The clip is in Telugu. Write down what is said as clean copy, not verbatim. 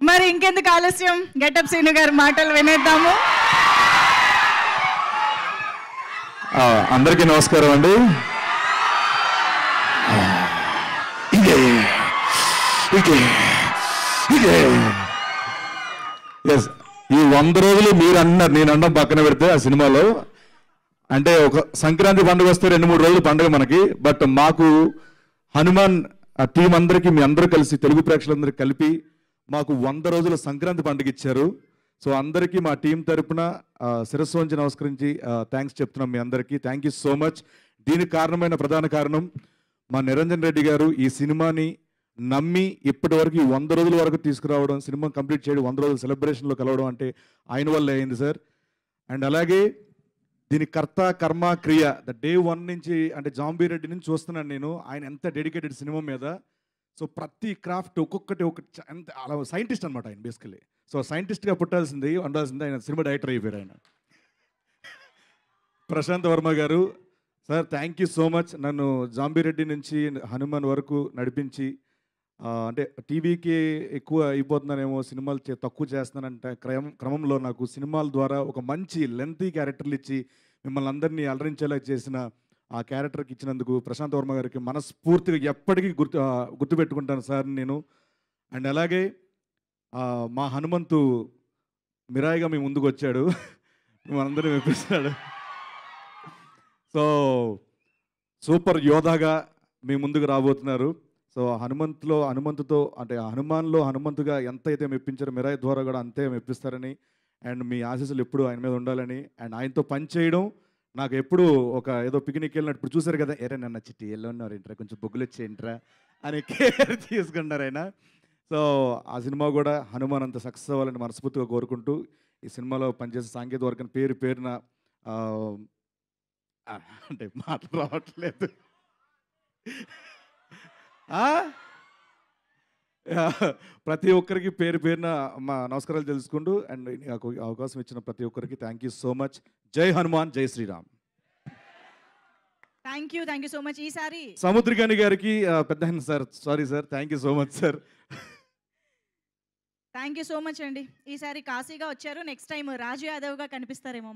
మరి ఇంకెందుకు ఆలస్యం, గెటప్ సీను గారి మాటలు వినేద్దాము. అందరికీ నమస్కారం అండి. ఎస్, ఈ 100 రోజులు మీరు అన్నారు, నేను అన్నం పక్కన పెడితే ఆ సినిమాలో అంటే ఒక సంక్రాంతి పండుగ వస్తే 2-3 రోజులు పండుగ మనకి. బట్ మాకు హనుమాన్ ఆ టీం అందరికీ మీ అందరూ కలిసి తెలుగు ప్రేక్షకులందరికీ కలిపి మాకు 100 రోజుల సంక్రాంతి పండుగ ఇచ్చారు. సో అందరికీ మా టీం తరపున శిరస్సు వంచి నమస్కరించి థ్యాంక్స్ చెప్తున్నాం మీ అందరికీ. Thank you so much. దీనికి కారణమైన ప్రధాన కారణం మా నిరంజన్ రెడ్డి గారు ఈ సినిమాని నమ్మి ఇప్పటి వరకు 100 రోజుల వరకు తీసుకురావడం, సినిమా కంప్లీట్ చేయడం, 100 రోజుల సెలబ్రేషన్లో కలవడం అంటే ఆయన వల్ల అయింది సార్. అండ్ అలాగే దీని కర్త కర్మ క్రియ డే 1 నుంచి అంటే జాంబీ రెడ్డి నుంచి చూస్తున్నాను నేను, ఆయన ఎంత డెడికేటెడ్ సినిమా మీద. సో ప్రతి క్రాఫ్ట్ ఒక్కొక్కటి ఎంత అలా సైంటిస్ట్ అనమాట ఆయన బేసికలీ. సో సైంటిస్ట్గా పుట్టాల్సింది ఉండాల్సింది, ఆయన సినిమా డైరెక్టర్ అయిపోయారు ఆయన. ప్రశాంత్ వర్మ గారు sir, thank you so much. నన్ను జాంబీ రెడ్డి నుంచి హనుమాన్ వరకు నడిపించి అంటే టీవీకి ఎక్కువ అయిపోతున్నానేమో, సినిమాలు తక్కువ చేస్తున్నానంటే క్రమంలో నాకు సినిమాల ద్వారా ఒక మంచి లెంతీ క్యారెక్టర్లు ఇచ్చి మిమ్మల్ని అందరినీ అలరించేలా చేసిన ఆ క్యారెక్టర్కి ఇచ్చినందుకు ప్రశాంత్ వర్మ గారికి మనస్ఫూర్తిగా ఎప్పటికీ గుర్తుపెట్టుకుంటాను సార్ నేను. అండ్ అలాగే మా హనుమంతు మిరాయిగా మీ ముందుకు వచ్చాడు, మనందరినీ మెప్పిస్తాడు. సో సూపర్ యోధాగా మీ ముందుకు రాబోతున్నారు. సో హనుమంతుతో అంటే హనుమాన్లో హనుమంతుగా ఎంత అయితే మెప్పించారో మిరాయి ద్వారా కూడా అంతే మెప్పిస్తారని, అండ్ మీ ఆశీస్సులు ఎప్పుడు ఆయన మీద ఉండాలని, అండ్ ఆయనతో పని చేయడం నాకు ఎప్పుడు ఒక ఏదో పిక్నిక్ వెళ్ళినట్టు. ఇప్పుడు చూసారు కదా, ఎరే నన్న చిట్టి ఎలా ఉన్నారు ఏంట్రా, కొంచెం బొగ్గులు వచ్చేయంట్రా అని కేర్ తీసుకున్నారు ఆయన. సో ఆ సినిమా కూడా హనుమాన్ అంత సక్సెస్ అవ్వాలని మనస్ఫూర్తిగా కోరుకుంటూ ఈ సినిమాలో పనిచేసే సాంకేతిక వర్గం పేరున అంటే మాటలు రావట్లేదు, ప్రతి ఒక్కరికి పేరున మా నమస్కారాలు తెలుసుకుంటూ, అండ్ నాకు అవకాశం ఇచ్చిన ప్రతి ఒక్కరికి థ్యాంక్ యూ సో మచ్. జై హనుమాన్, జై Shriram. Thank you so much. ఈసారి సముద్రకాని గారికి పెద్ద sir, sorry sir, thank you so much sir. Thank you so much అండి. ఈసారి కాశీగా వచ్చారు, నెక్స్ట్ టైం రాజు యాదవ్గా కనిపిస్తారేమో.